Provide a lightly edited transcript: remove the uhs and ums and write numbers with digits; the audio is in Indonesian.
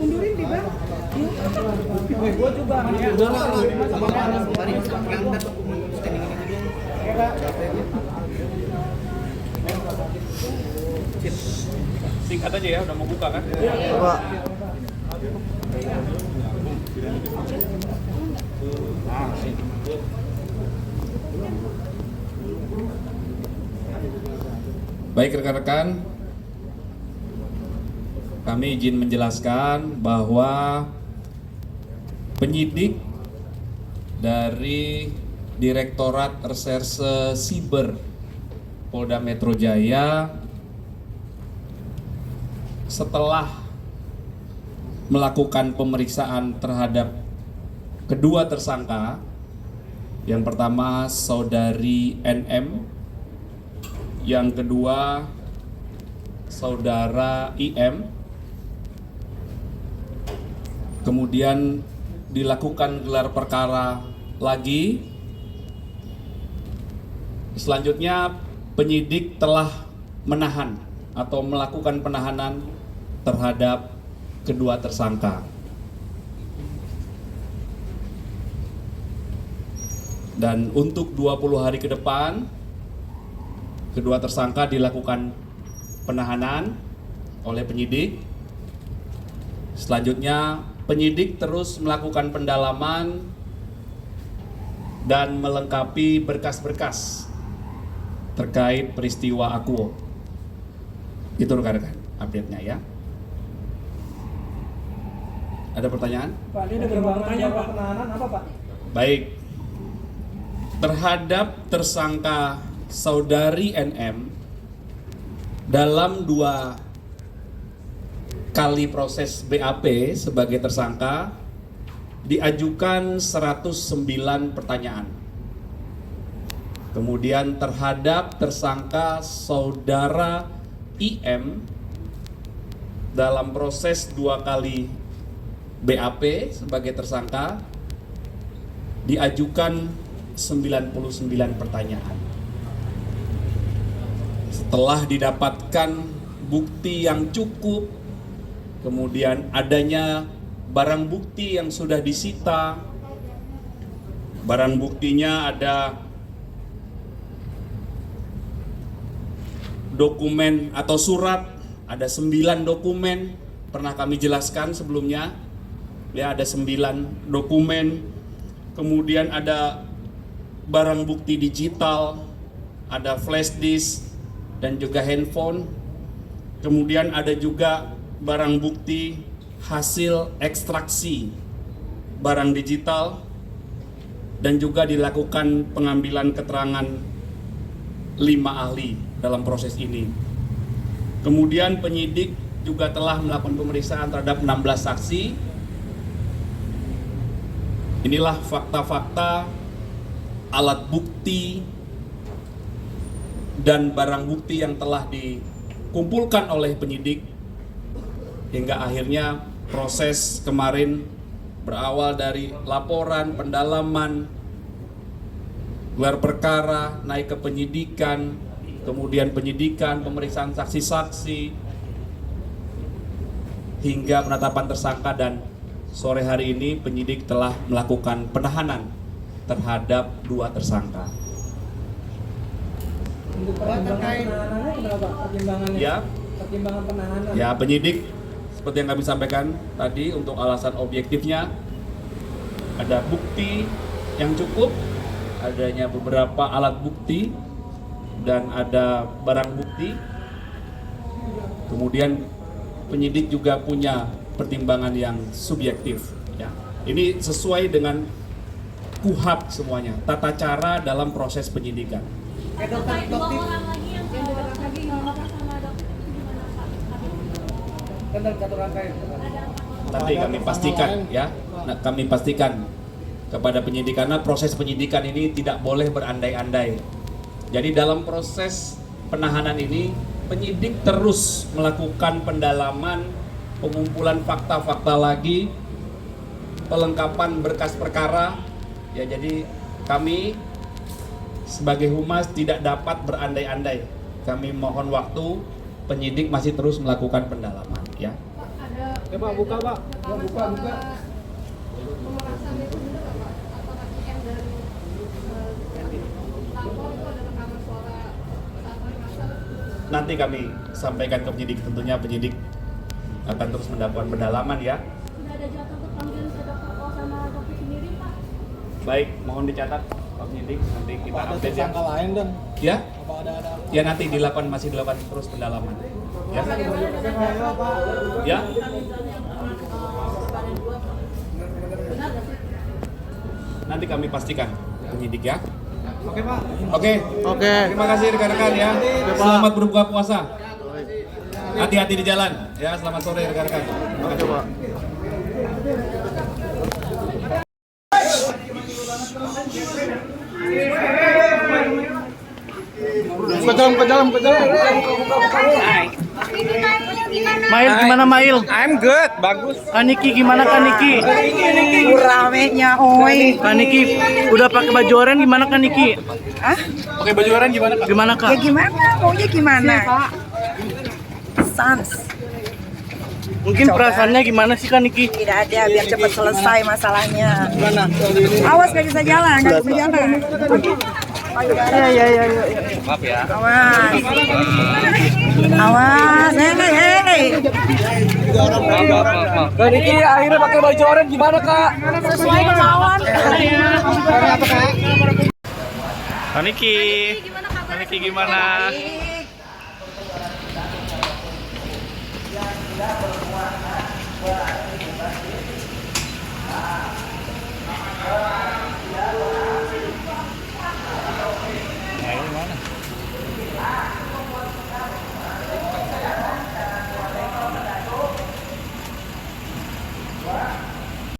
Mundurin di bang. Gue juga. Singkat aja ya, udah mau buka kan? Coba. Baik rekan-rekan, kami izin menjelaskan bahwa penyidik dari Direktorat Reserse Siber Polda Metro Jaya setelah melakukan pemeriksaan terhadap kedua tersangka, yang pertama saudari NM, yang kedua saudara IM, kemudian dilakukan gelar perkara lagi. Selanjutnya penyidik telah menahan atau melakukan penahanan terhadap kedua tersangka. Dan untuk 20 hari ke depan, kedua tersangka dilakukan penahanan oleh penyidik. Selanjutnya penyidik terus melakukan pendalaman dan melengkapi berkas-berkas terkait peristiwa Akuo. Itu rekan-rekan update-nya ya. Ada pertanyaan? Pak, ini ada perkembangan Pak penahanan apa Pak? Baik. Terhadap tersangka saudari NM, dalam 2 kali proses BAP sebagai tersangka diajukan 109 pertanyaan. Kemudian terhadap tersangka saudara IM dalam proses 2 kali BAP sebagai tersangka diajukan 99 pertanyaan. Setelah didapatkan bukti yang cukup, kemudian adanya barang bukti yang sudah disita. Barang buktinya ada dokumen atau surat, ada 9 dokumen, pernah kami jelaskan sebelumnya. Ya, ada 9 dokumen. Kemudian ada barang bukti digital, ada flash disk dan juga handphone. Kemudian ada juga barang bukti hasil ekstraksi barang digital, dan juga dilakukan pengambilan keterangan 5 ahli dalam proses ini. Kemudian penyidik juga telah melakukan pemeriksaan terhadap 16 saksi. Inilah fakta-fakta, alat bukti, dan barang bukti yang telah dikumpulkan oleh penyidik hingga akhirnya proses kemarin berawal dari laporan, pendalaman, gelar perkara, naik ke penyidikan, kemudian penyidikan, pemeriksaan saksi-saksi, hingga penetapan tersangka, dan sore hari ini penyidik telah melakukan penahanan terhadap 2 tersangka. Untuk pertimbangan penahanannya kenapa? Pertimbangannya? Ya, Pertimbangan penahanan. ya penyidik seperti yang kami sampaikan tadi, untuk alasan objektifnya ada bukti yang cukup, adanya beberapa alat bukti, dan ada barang bukti. Kemudian penyidik juga punya pertimbangan yang subjektif. Ya, ini sesuai dengan KUHAP semuanya, tata cara dalam proses penyidikan. Terkait 2 orang lagi yang lagi sama dokter gimana Pak? Kan dalam satu rangkaian. Nanti kami pastikan ya. Nah, kami pastikan kepada penyidik karena proses penyidikan ini tidak boleh berandai-andai. Jadi dalam proses penahanan ini penyidik terus melakukan pendalaman, pengumpulan fakta-fakta lagi, pelengkapan berkas perkara. Ya, jadi kami sebagai humas tidak dapat berandai-andai. Kami mohon waktu, penyidik masih terus melakukan pendalaman ya. Ya Pak, buka Pak. Buka. Pemerasan itu benar nggak Pak? Apakah yang dari lapor itu ada rekaman suara saat memasak? Nanti kami sampaikan ke penyidik, tentunya penyidik akan terus melakukan pendalaman ya. Sudah ada jadwal untuk panggilan ke Dr. O sama Dr. sendiri Pak? Baik, mohon dicatat Pak penyidik, nanti kita update ya. lain dan Ya, apa ada ya nanti masih dilakukan terus pendalaman. Ya, ya. Nanti kami pastikan penyidik ya. Oke Pak. Oke. Terima kasih rekan-rekan ya. Selamat berbuka puasa. Hati-hati di jalan. Ya, selamat sore rekan-rekan. Oke, Pak. Ke dalam. Mail gimana Mail? I'm good, bagus. Kaniki gimana Kaniki? Ramenya oi. Kaniki udah pakai baju oranye gimana Kaniki? Hah? Pakai baju oranye gimana? Gimana Ya Kak? gimana? Maunya gimana? Sans. Mungkin perasaannya gimana sih Kaniki? Tidak ada, biar cepat selesai masalahnya. Gimana? Awas nggak bisa jalan, nggak bisa jalan. Ya. Maaf ya. Awas. Awas, hei. Kaniki akhirnya pakai baju oranye gimana Kak? Sesuai kemauan. Kaniki. Kaniki gimana? Baik.